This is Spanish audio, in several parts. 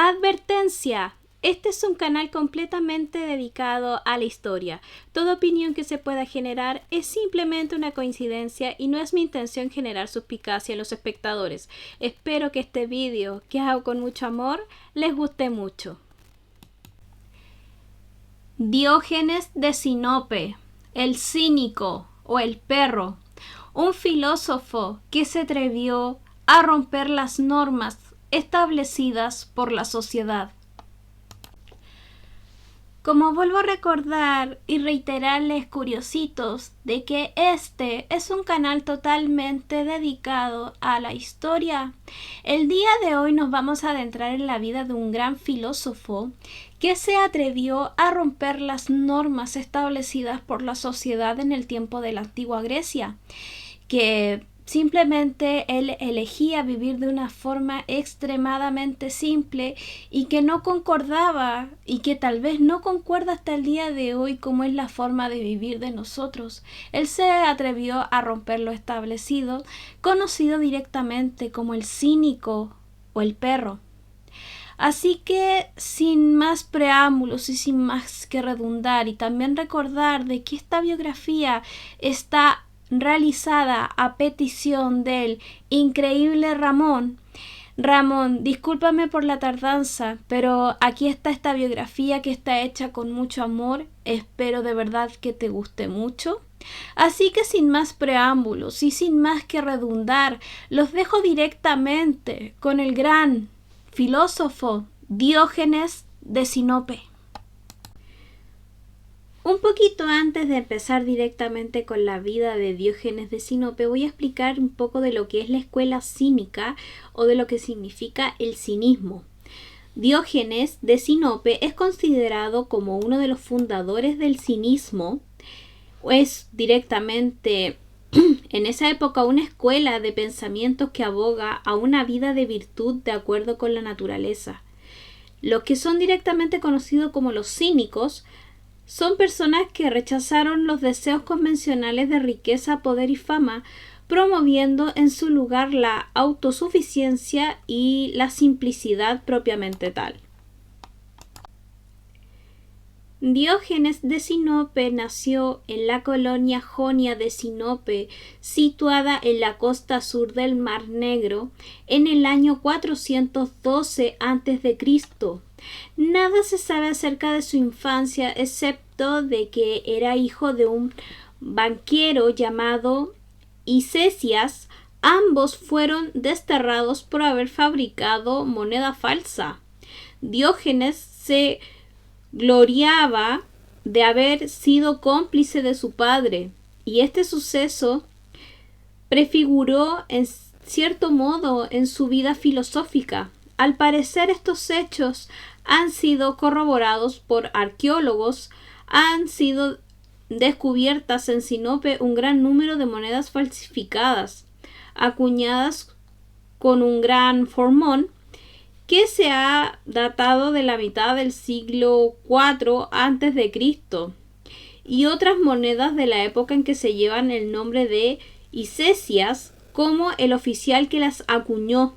Advertencia. Este es un canal completamente dedicado a la historia. Toda opinión que se pueda generar es simplemente una coincidencia y no es mi intención generar suspicacia en los espectadores. Espero que este vídeo, que hago con mucho amor, les guste mucho. Diógenes de Sinope, el cínico o el perro, un filósofo que se atrevió a romper las normas establecidas por la sociedad. Como vuelvo a recordar y reiterarles, curiositos, de que este es un canal totalmente dedicado a la historia, el día de hoy nos vamos a adentrar en la vida de un gran filósofo que se atrevió a romper las normas establecidas por la sociedad en el tiempo de la antigua Grecia, que simplemente él elegía vivir de una forma extremadamente simple y que no concordaba y que tal vez no concuerda hasta el día de hoy como es la forma de vivir de nosotros. Él se atrevió a romper lo establecido, conocido directamente como el cínico o el perro. Así que sin más preámbulos y sin más que redundar y también recordar de que esta biografía está realizada a petición del increíble Ramón. Ramón, discúlpame por la tardanza, pero aquí está esta biografía que está hecha con mucho amor. Espero de verdad que te guste mucho. Así que sin más preámbulos y sin más que redundar, los dejo directamente con el gran filósofo Diógenes de Sinope. Un poquito antes de empezar directamente con la vida de Diógenes de Sinope, voy a explicar un poco de lo que es la escuela cínica o de lo que significa el cinismo. Diógenes de Sinope es considerado como uno de los fundadores del cinismo. Es directamente en esa época una escuela de pensamientos que aboga a una vida de virtud de acuerdo con la naturaleza. Los que son directamente conocidos como los cínicos son personas que rechazaron los deseos convencionales de riqueza, poder y fama, promoviendo en su lugar la autosuficiencia y la simplicidad propiamente tal. Diógenes de Sinope nació en la colonia jonia de Sinope, situada en la costa sur del Mar Negro, en el año 412 a.C. Nada se sabe acerca de su infancia, excepto de que era hijo de un banquero llamado Icesias. Ambos fueron desterrados por haber fabricado moneda falsa. Diógenes se gloriaba de haber sido cómplice de su padre, y este suceso prefiguró en cierto modo en su vida filosófica. Al parecer, estos hechos han sido corroborados por arqueólogos. Han sido descubiertas en Sinope un gran número de monedas falsificadas, acuñadas con un gran formón, que se ha datado de la mitad del siglo IV a.C., y otras monedas de la época en que se llevan el nombre de Icesias como el oficial que las acuñó.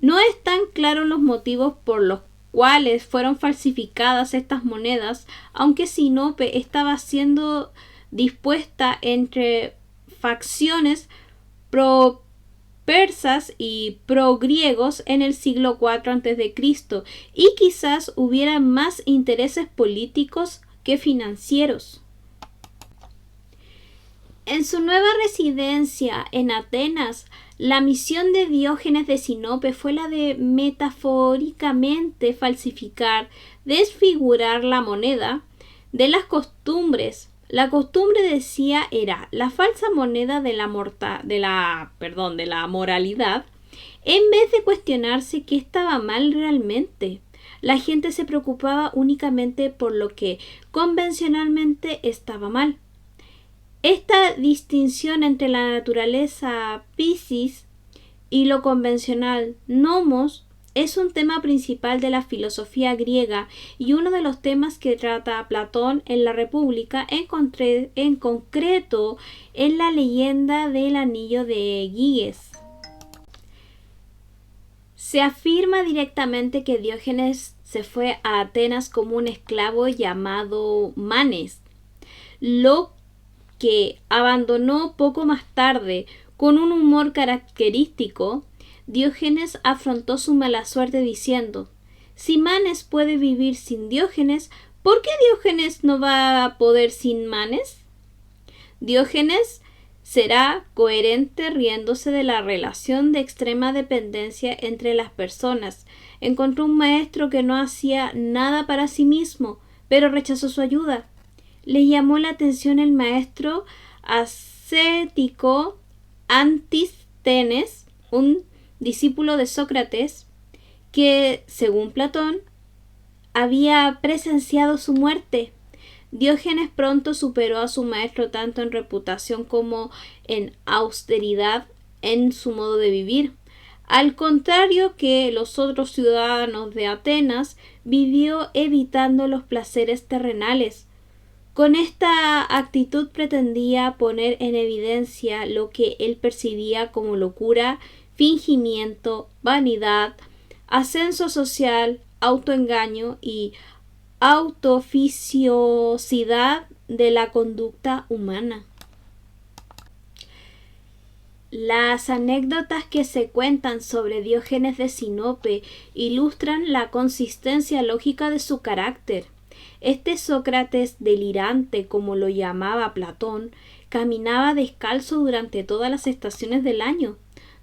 No están claros los motivos por los cuales fueron falsificadas estas monedas, aunque Sinope estaba siendo dispuesta entre facciones pro-persas y pro-griegos en el siglo IV a.C., y quizás hubiera más intereses políticos que financieros. En su nueva residencia en Atenas, la misión de Diógenes de Sinope fue la de metafóricamente falsificar, desfigurar la moneda de las costumbres. La costumbre, decía, era la falsa moneda de la moralidad. En vez de cuestionarse qué estaba mal realmente, la gente se preocupaba únicamente por lo que convencionalmente estaba mal. Esta distinción entre la naturaleza physis y lo convencional nomos es un tema principal de la filosofía griega y uno de los temas que trata Platón en la República, en concreto en la leyenda del anillo de Giges. Se afirma directamente que Diógenes se fue a Atenas como un esclavo llamado Manes, lo que abandonó poco más tarde. Con un humor característico, Diógenes afrontó su mala suerte diciendo: si Manes puede vivir sin Diógenes, ¿por qué Diógenes no va a poder sin Manes? Diógenes será coherente riéndose de la relación de extrema dependencia entre las personas. Encontró un maestro que no hacía nada para sí mismo, pero rechazó su ayuda. Le llamó la atención el maestro ascético Antístenes, un discípulo de Sócrates, que, según Platón, había presenciado su muerte. Diógenes pronto superó a su maestro tanto en reputación como en austeridad en su modo de vivir. Al contrario que los otros ciudadanos de Atenas, vivió evitando los placeres terrenales. Con esta actitud pretendía poner en evidencia lo que él percibía como locura, fingimiento, vanidad, ascenso social, autoengaño y autoficiosidad de la conducta humana. Las anécdotas que se cuentan sobre Diógenes de Sinope ilustran la consistencia lógica de su carácter. Este Sócrates delirante, como lo llamaba Platón, caminaba descalzo durante todas las estaciones del año.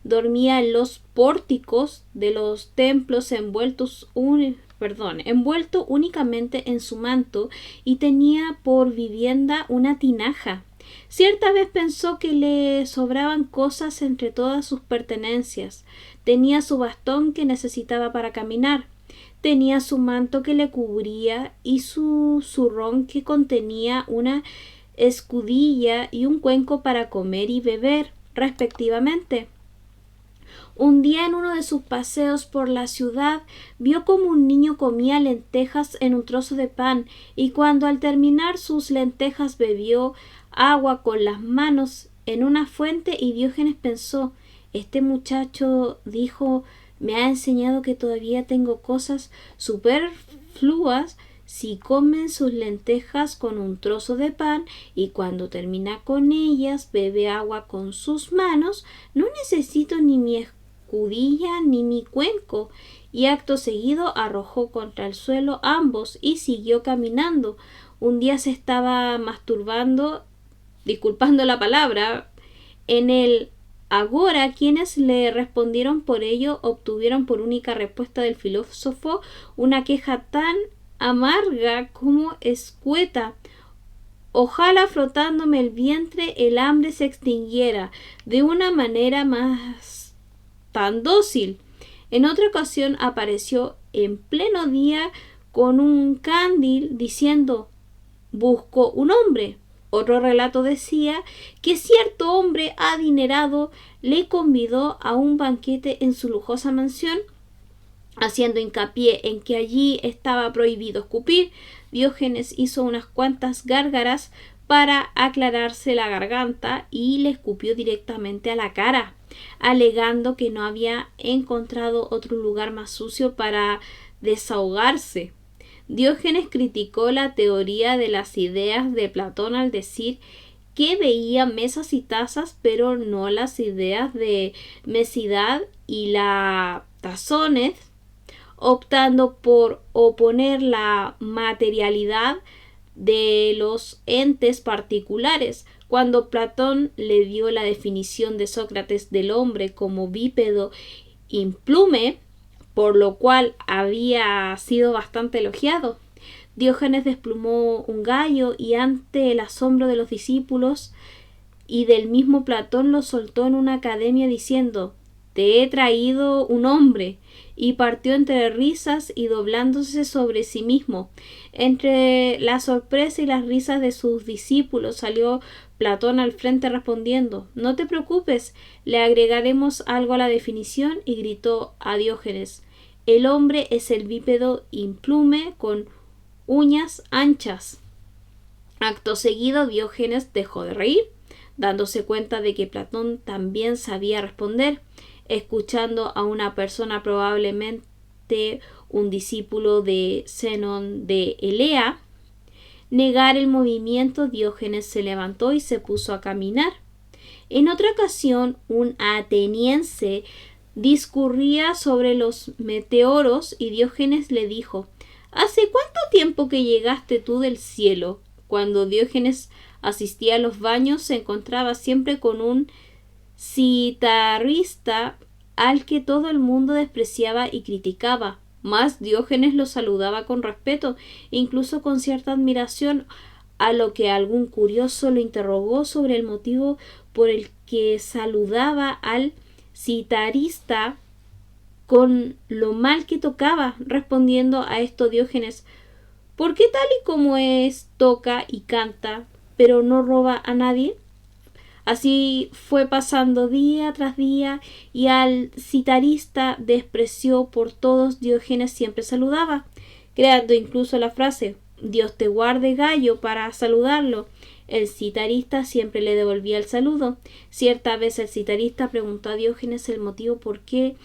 Dormía en los pórticos de los templos envuelto únicamente en su manto, y tenía por vivienda una tinaja. Cierta vez pensó que le sobraban cosas entre todas sus pertenencias. Tenía su bastón que necesitaba para caminar, tenía su manto que le cubría y su zurrón que contenía una escudilla y un cuenco para comer y beber, respectivamente. Un día, en uno de sus paseos por la ciudad, vio como un niño comía lentejas en un trozo de pan, y cuando al terminar sus lentejas bebió agua con las manos en una fuente, y Diógenes pensó: este muchacho, dijo, me ha enseñado que todavía tengo cosas superfluas si comen sus lentejas con un trozo de pan, y cuando termina con ellas bebe agua con sus manos. No necesito ni mi escudilla ni mi cuenco. Y acto seguido arrojó contra el suelo ambos y siguió caminando. Un día se estaba masturbando, disculpando la palabra, en el agora. Quienes le respondieron por ello obtuvieron por única respuesta del filósofo una queja tan amarga como escueta: ojalá frotándome el vientre el hambre se extinguiera de una manera más tan dócil. En otra ocasión apareció en pleno día con un candil diciendo: busco un hombre. Otro relato decía que cierto hombre adinerado le convidó a un banquete en su lujosa mansión, haciendo hincapié en que allí estaba prohibido escupir. Diógenes hizo unas cuantas gárgaras para aclararse la garganta y le escupió directamente a la cara, alegando que no había encontrado otro lugar más sucio para desahogarse. Diógenes criticó la teoría de las ideas de Platón al decir que veía mesas y tazas, pero no las ideas de mesidad y la tazones, optando por oponer la materialidad de los entes particulares. Cuando Platón le dio la definición de Sócrates del hombre como bípedo implume, por lo cual había sido bastante elogiado, Diógenes desplumó un gallo y, ante el asombro de los discípulos y del mismo Platón, lo soltó en una academia diciendo: te he traído un hombre, y partió entre risas y doblándose sobre sí mismo. Entre la sorpresa y las risas de sus discípulos salió Platón al frente respondiendo: no te preocupes, le agregaremos algo a la definición, y gritó a Diógenes: el hombre es el bípedo implume con uñas anchas. Acto seguido Diógenes dejó de reír, dándose cuenta de que Platón también sabía responder. escuchando a una persona, probablemente un discípulo de Zenón de Elea, negar el movimiento, Diógenes se levantó y se puso a caminar. En otra ocasión, un ateniense discurría sobre los meteoros y Diógenes le dijo: ¿Hace cuánto tiempo que llegaste tú del cielo? Cuando Diógenes asistía a los baños, se encontraba siempre con un citarrista al que todo el mundo despreciaba y criticaba. Mas Diógenes lo saludaba con respeto, incluso con cierta admiración, a lo que algún curioso lo interrogó sobre el motivo por el que saludaba al citarista con lo mal que tocaba. Respondiendo a esto Diógenes: ¿por qué tal y como es toca y canta, pero no roba a nadie? Así fue pasando día tras día, y al citarista despreció por todos, Diógenes siempre saludaba, creando incluso la frase: Dios te guarde, gallo, para saludarlo. El citarista siempre le devolvía el saludo. Cierta vez el citarista preguntó a Diógenes el motivo por qué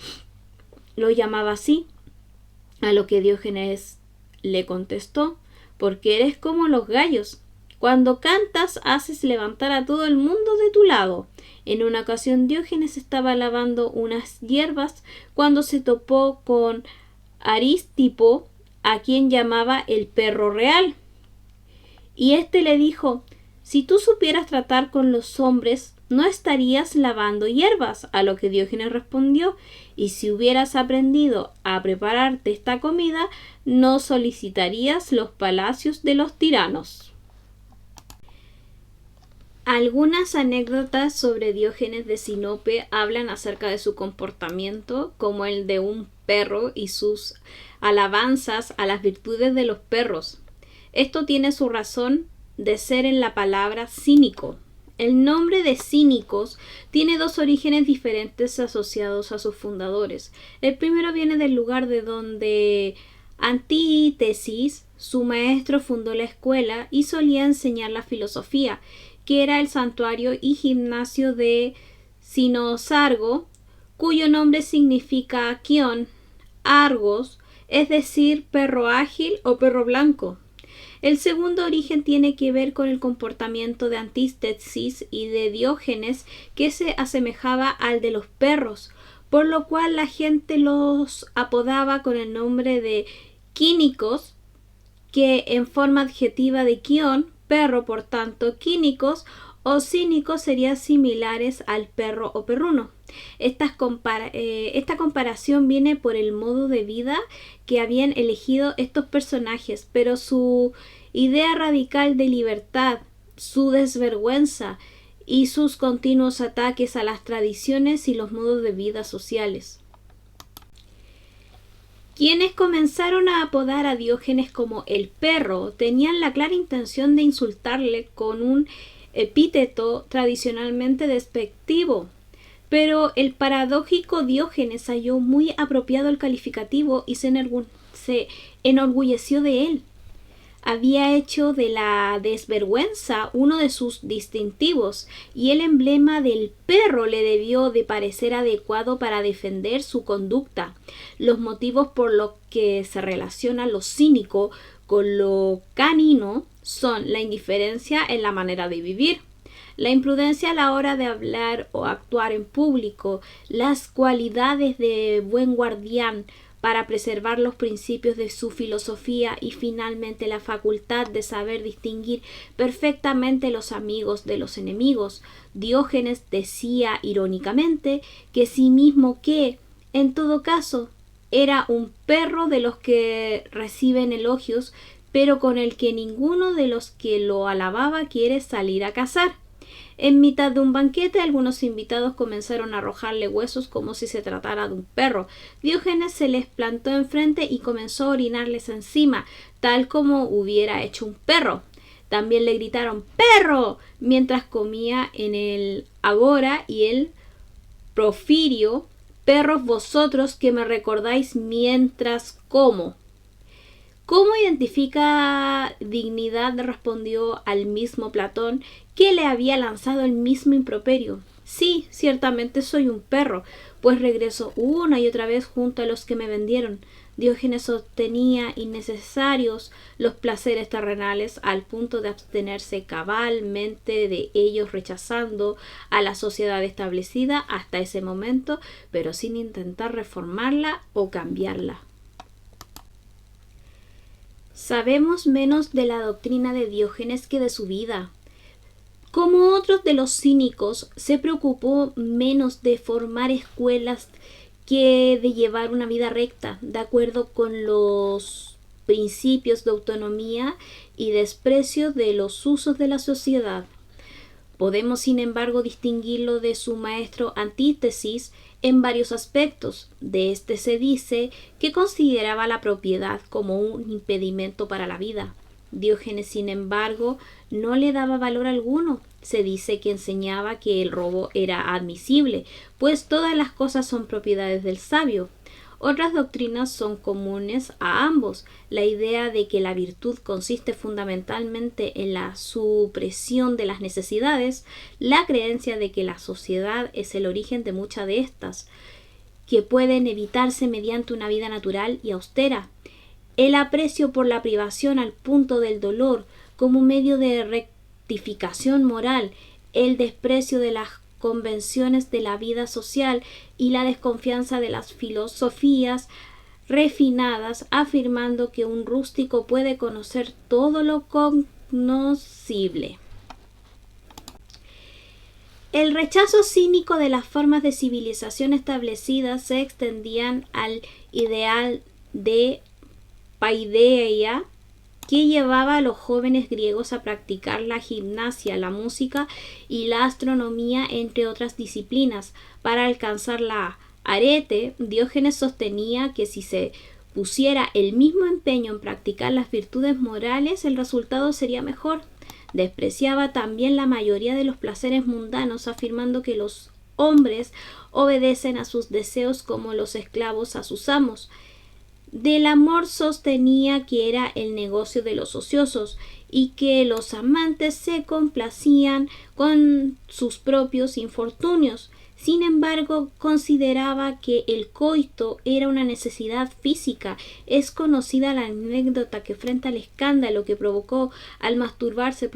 lo llamaba así, a lo que Diógenes le contestó: porque eres como los gallos. Cuando cantas haces levantar a todo el mundo de tu lado. En una ocasión Diógenes estaba lavando unas hierbas cuando se topó con Arístipo, a quien llamaba el perro real. Y éste le dijo: si tú supieras tratar con los hombres, no estarías lavando hierbas. A lo que Diógenes respondió: y si hubieras aprendido a prepararte esta comida, no solicitarías los palacios de los tiranos. Algunas anécdotas sobre Diógenes de Sinope hablan acerca de su comportamiento, como el de un perro y sus alabanzas a las virtudes de los perros. Esto tiene su razón de ser en la palabra cínico. El nombre de cínicos tiene dos orígenes diferentes asociados a sus fundadores. El primero viene del lugar de donde Antítesis, su maestro, fundó la escuela y solía enseñar la filosofía, que era el santuario y gimnasio de Cinosargo, cuyo nombre significa Kion, Argos, es decir, perro ágil o perro blanco. El segundo origen tiene que ver con el comportamiento de Antítesis y de Diógenes, que se asemejaba al de los perros, por lo cual la gente los apodaba con el nombre de quínicos, que en forma adjetiva de Kion, perro, por tanto, quínicos o cínicos serían similares al perro o perruno. Esta comparación viene por el modo de vida que habían elegido estos personajes, pero su idea radical de libertad, su desvergüenza y sus continuos ataques a las tradiciones y los modos de vida sociales. Quienes comenzaron a apodar a Diógenes como el perro tenían la clara intención de insultarle con un epíteto tradicionalmente despectivo, pero el paradójico Diógenes halló muy apropiado el calificativo y se enorgulleció de él. Había hecho de la desvergüenza uno de sus distintivos, y el emblema del perro le debió de parecer adecuado para defender su conducta. Los motivos por los que se relaciona lo cínico con lo canino son la indiferencia en la manera de vivir, la imprudencia a la hora de hablar o actuar en público, las cualidades de buen guardián para preservar los principios de su filosofía y finalmente la facultad de saber distinguir perfectamente los amigos de los enemigos. Diógenes decía irónicamente que sí mismo que, en todo caso, era un perro de los que reciben elogios, pero con el que ninguno de los que lo alababa quiere salir a cazar. En mitad de un banquete, algunos invitados comenzaron a arrojarle huesos como si se tratara de un perro. Diógenes se les plantó enfrente y comenzó a orinarles encima, tal como hubiera hecho un perro. También le gritaron ¡perro!, mientras comía en el agora, y el profirió: perros vosotros que me recordáis mientras como. ¿Cómo identifica dignidad?, respondió al mismo Platón, que le había lanzado el mismo improperio. Sí, ciertamente soy un perro, pues regreso una y otra vez junto a los que me vendieron. Diógenes sostenía innecesarios los placeres terrenales al punto de abstenerse cabalmente de ellos, rechazando a la sociedad establecida hasta ese momento, pero sin intentar reformarla o cambiarla. Sabemos menos de la doctrina de Diógenes que de su vida. Como otros de los cínicos, se preocupó menos de formar escuelas que de llevar una vida recta, de acuerdo con los principios de autonomía y desprecio de los usos de la sociedad. Podemos, sin embargo, distinguirlo de su maestro Antítesis en varios aspectos. De este se dice que consideraba la propiedad como un impedimento para la vida. Diógenes, sin embargo, no le daba valor alguno. Se dice que enseñaba que el robo era admisible, pues todas las cosas son propiedades del sabio. Otras doctrinas son comunes a ambos: la idea de que la virtud consiste fundamentalmente en la supresión de las necesidades, la creencia de que la sociedad es el origen de muchas de estas, que pueden evitarse mediante una vida natural y austera, el aprecio por la privación al punto del dolor como medio de rectificación moral, el desprecio de las convenciones de la vida social y la desconfianza de las filosofías refinadas, afirmando que un rústico puede conocer todo lo cognoscible. El rechazo cínico de las formas de civilización establecidas se extendían al ideal de paideia que llevaba a los jóvenes griegos a practicar la gimnasia, la música y la astronomía, entre otras disciplinas. Para alcanzar la arete, Diógenes sostenía que si se pusiera el mismo empeño en practicar las virtudes morales, el resultado sería mejor. Despreciaba también la mayoría de los placeres mundanos, afirmando que los hombres obedecen a sus deseos como los esclavos a sus amos. Del amor sostenía que era el negocio de los ociosos y que los amantes se complacían con sus propios infortunios. Sin embargo, consideraba que el coito era una necesidad física. Es conocida la anécdota que, frente al escándalo que provocó al masturbarse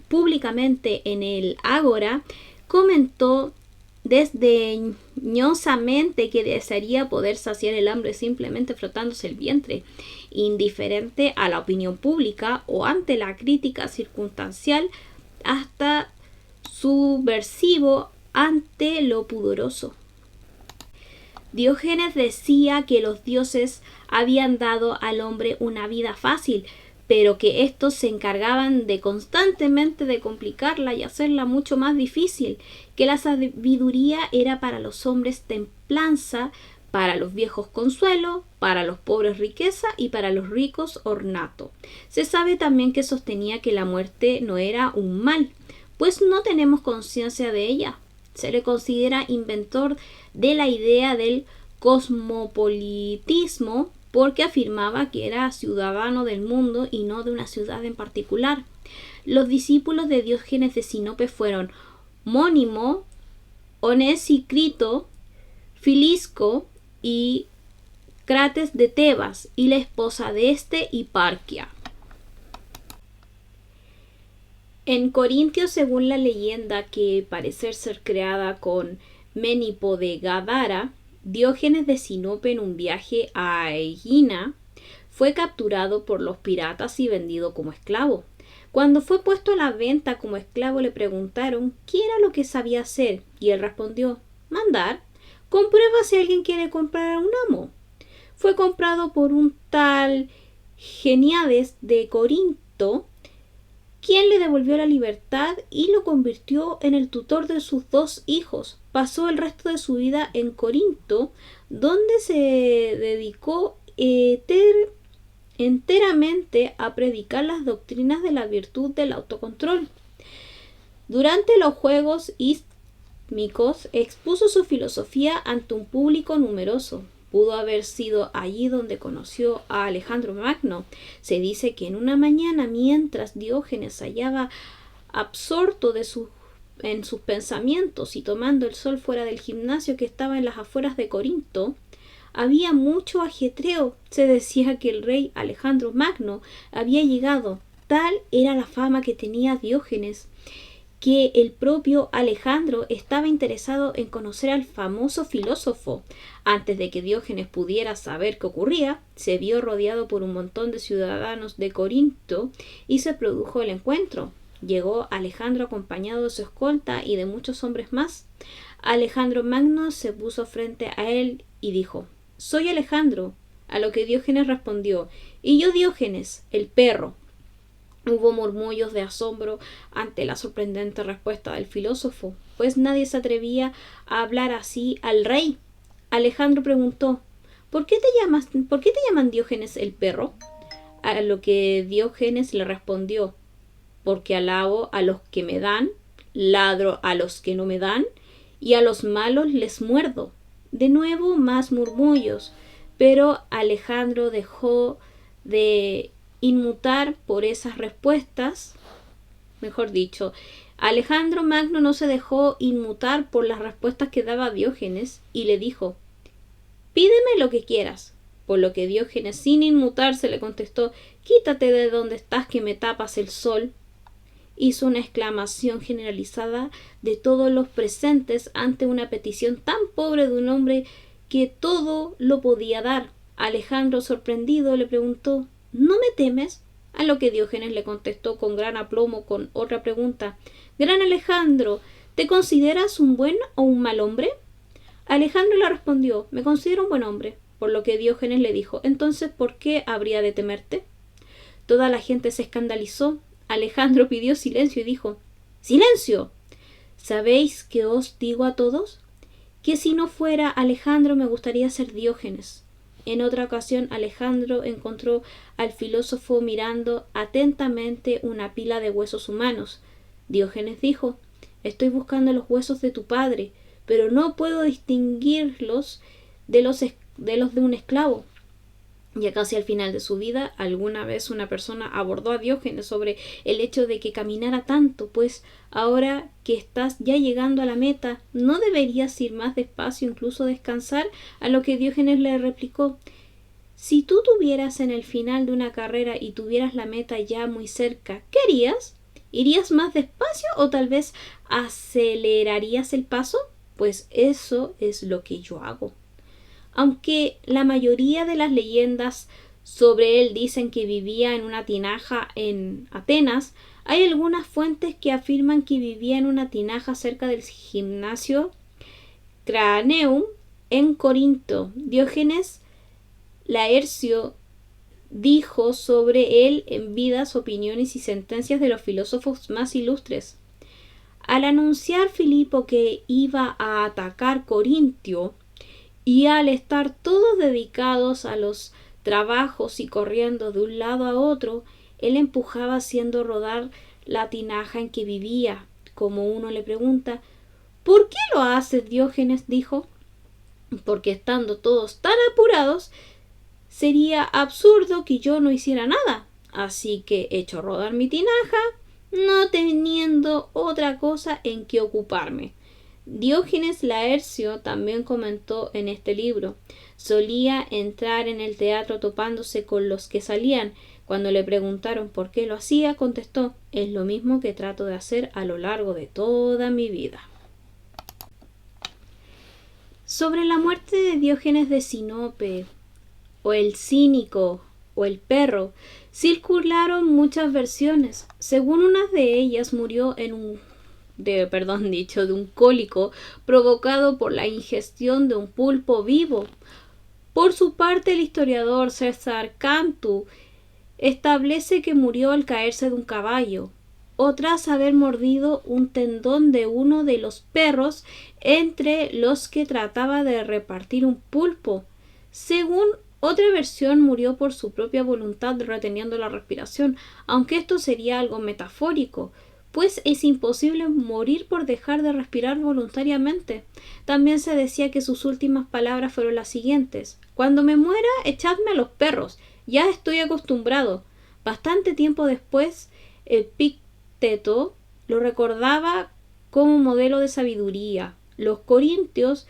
públicamente en el ágora, comentó desdeñosamente que desearía poder saciar el hambre simplemente frotándose el vientre, indiferente a la opinión pública o ante la crítica circunstancial, hasta subversivo ante lo pudoroso. Diógenes decía que los dioses habían dado al hombre una vida fácil, pero que estos se encargaban de constantemente de complicarla y hacerla mucho más difícil, que la sabiduría era para los hombres templanza, para los viejos consuelo, para los pobres riqueza y para los ricos ornato. Se sabe también que sostenía que la muerte no era un mal, pues no tenemos conciencia de ella. Se le considera inventor de la idea del cosmopolitismo, porque afirmaba que era ciudadano del mundo y no de una ciudad en particular. Los discípulos de Diógenes de Sinope fueron Mónimo, Onesicrito, Filisco y Crates de Tebas, y la esposa de este, Hiparquia. En Corintio, según la leyenda que parece ser creada con Ménipo de Gadara, Diógenes de Sinope, en un viaje a Egina, fue capturado por los piratas y vendido como esclavo. Cuando fue puesto a la venta como esclavo, le preguntaron qué era lo que sabía hacer, y él respondió: mandar. Comprueba si alguien quiere comprar a un amo. Fue comprado por un tal Geniades de Corinto, quien le devolvió la libertad y lo convirtió en el tutor de sus 2 hijos. Pasó el resto de su vida en Corinto, donde se dedicó enteramente a predicar las doctrinas de la virtud del autocontrol. Durante los Juegos Istmicos expuso su filosofía ante un público numeroso. Pudo haber sido allí donde conoció a Alejandro Magno. Se dice que en una mañana, mientras Diógenes hallaba absorto en sus pensamientos y tomando el sol fuera del gimnasio que estaba en las afueras de Corinto, había mucho ajetreo. Se decía que el rey Alejandro Magno había llegado. Tal era la fama que tenía Diógenes, que el propio Alejandro estaba interesado en conocer al famoso filósofo. Antes de que Diógenes pudiera saber qué ocurría, se vio rodeado por un montón de ciudadanos de Corinto y se produjo el encuentro. Llegó Alejandro acompañado de su escolta y de muchos hombres más. Alejandro Magno se puso frente a él y dijo: «Soy Alejandro». A lo que Diógenes respondió: «Y yo Diógenes, el perro». Hubo murmullos de asombro ante la sorprendente respuesta del filósofo, pues nadie se atrevía a hablar así al rey. Alejandro preguntó: ¿Por qué te llaman Diógenes el perro? A lo que Diógenes le respondió: porque alabo a los que me dan, ladro a los que no me dan, y a los malos les muerdo. De nuevo más murmullos, pero Alejandro dejó de inmutar por esas respuestas. Mejor dicho, Alejandro Magno no se dejó inmutar por las respuestas que daba Diógenes y le dijo: «Pídeme lo que quieras». Por lo que Diógenes, sin inmutarse, le contestó: «Quítate de donde estás, que me tapas el sol». Hizo una exclamación generalizada de todos los presentes ante una petición tan pobre de un hombre que todo lo podía dar. Alejandro, sorprendido, le preguntó: «¿No me temes?». A lo que Diógenes le contestó con gran aplomo con otra pregunta: «Gran Alejandro, ¿te consideras un buen o un mal hombre?». Alejandro le respondió: «Me considero un buen hombre». Por lo que Diógenes le dijo: «Entonces, ¿por qué habría de temerte?». Toda la gente se escandalizó. Alejandro pidió silencio y dijo: «¡Silencio! ¿Sabéis qué os digo a todos? Que si no fuera Alejandro me gustaría ser Diógenes». En otra ocasión, Alejandro encontró al filósofo mirando atentamente una pila de huesos humanos. Diógenes dijo: «Estoy buscando los huesos de tu padre, pero no puedo distinguirlos de los de un esclavo». Ya casi al final de su vida, alguna vez una persona abordó a Diógenes sobre el hecho de que caminara tanto, pues ahora que estás ya llegando a la meta, ¿no deberías ir más despacio, incluso descansar? A lo que Diógenes le replicó: «Si tú tuvieras en el final de una carrera y tuvieras la meta ya muy cerca, ¿qué harías? ¿Irías más despacio o tal vez acelerarías el paso? Pues eso es lo que yo hago». Aunque la mayoría de las leyendas sobre él dicen que vivía en una tinaja en Atenas, hay algunas fuentes que afirman que vivía en una tinaja cerca del gimnasio Craneum en Corinto. Diógenes Laercio dijo sobre él en vidas, opiniones y sentencias de los filósofos más ilustres: «Al anunciar Filipo que iba a atacar Corintio, y al estar todos dedicados a los trabajos y corriendo de un lado a otro, él empujaba haciendo rodar la tinaja en que vivía». Como uno le pregunta: «¿Por qué lo haces, Diógenes?», dijo: «Porque estando todos tan apurados, sería absurdo que yo no hiciera nada. Así que echo rodar mi tinaja, no teniendo otra cosa en que ocuparme». Diógenes Laercio también comentó en este libro: solía entrar en el teatro topándose con los que salían. Cuando le preguntaron por qué lo hacía, contestó: «Es lo mismo que trato de hacer a lo largo de toda mi vida». Sobre la muerte de Diógenes de Sinope, o el cínico, o el perro, circularon muchas versiones. Según una de ellas, murió de un cólico provocado por la ingestión de un pulpo vivo. Por su parte, el historiador César Cantu establece que murió al caerse de un caballo, o tras haber mordido un tendón de uno de los perros entre los que trataba de repartir un pulpo. Según otra versión, murió por su propia voluntad reteniendo la respiración, aunque esto sería algo metafórico, pues es imposible morir por dejar de respirar voluntariamente. También se decía que sus últimas palabras fueron las siguientes: «Cuando me muera, echadme a los perros, ya estoy acostumbrado». Bastante tiempo después, Epicteto lo recordaba como modelo de sabiduría. Los corintios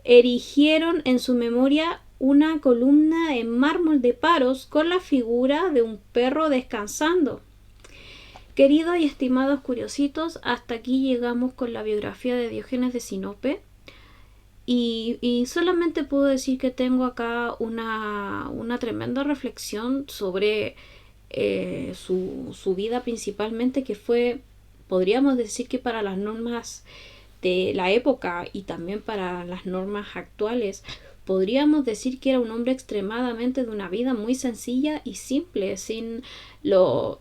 erigieron en su memoria una columna en mármol de Paros con la figura de un perro descansando. Queridos y estimados curiositos, hasta aquí llegamos con la biografía de Diógenes de Sinope. Y solamente puedo decir que tengo acá una tremenda reflexión sobre su vida principalmente, que fue, podríamos decir que para las normas de la época y también para las normas actuales, podríamos decir que era un hombre extremadamente de una vida muy sencilla y simple, sin los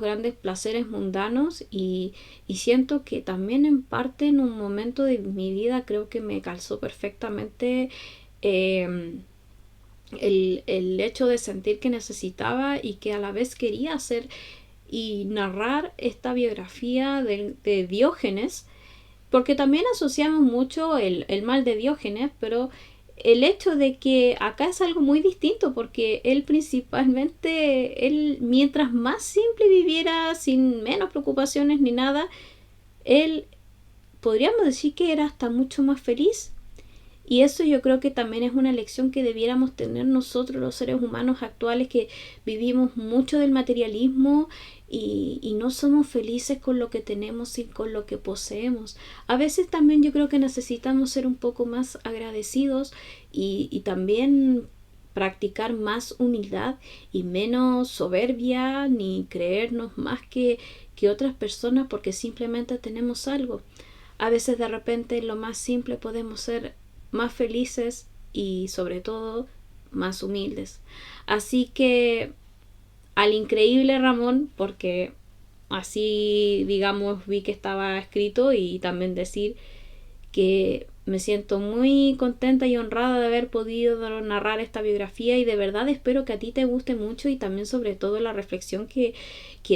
grandes placeres mundanos, y siento que también en parte en un momento de mi vida creo que me calzó perfectamente el hecho de sentir que necesitaba y que a la vez quería hacer y narrar esta biografía de Diógenes, porque también asociamos mucho el mal de Diógenes, pero el hecho de que acá es algo muy distinto, porque él principalmente, él mientras más simple viviera, sin menos preocupaciones ni nada, él podríamos decir que era hasta mucho más feliz. Y eso yo creo que también es una lección que debiéramos tener nosotros los seres humanos actuales, que vivimos mucho del materialismo y no somos felices con lo que tenemos y con lo que poseemos. A veces también yo creo que necesitamos ser un poco más agradecidos y también practicar más humildad y menos soberbia, ni creernos más que otras personas porque simplemente tenemos algo. A veces de repente en lo más simple podemos ser más felices y sobre todo más humildes. Así que al increíble Ramón, porque así digamos vi que estaba escrito, y también decir que me siento muy contenta y honrada de haber podido narrar esta biografía, y de verdad espero que a ti te guste mucho, y también sobre todo la reflexión que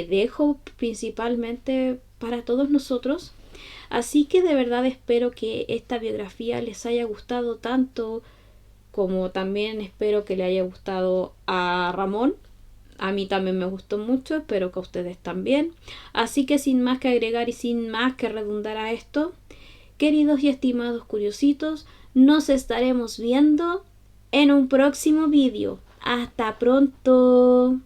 dejo principalmente para todos nosotros. Así que de verdad espero que esta biografía les haya gustado tanto como también espero que le haya gustado a Ramón. A mí también me gustó mucho, espero que a ustedes también. Así que sin más que agregar y sin más que redundar a esto, queridos y estimados curiositos, nos estaremos viendo en un próximo vídeo. ¡Hasta pronto!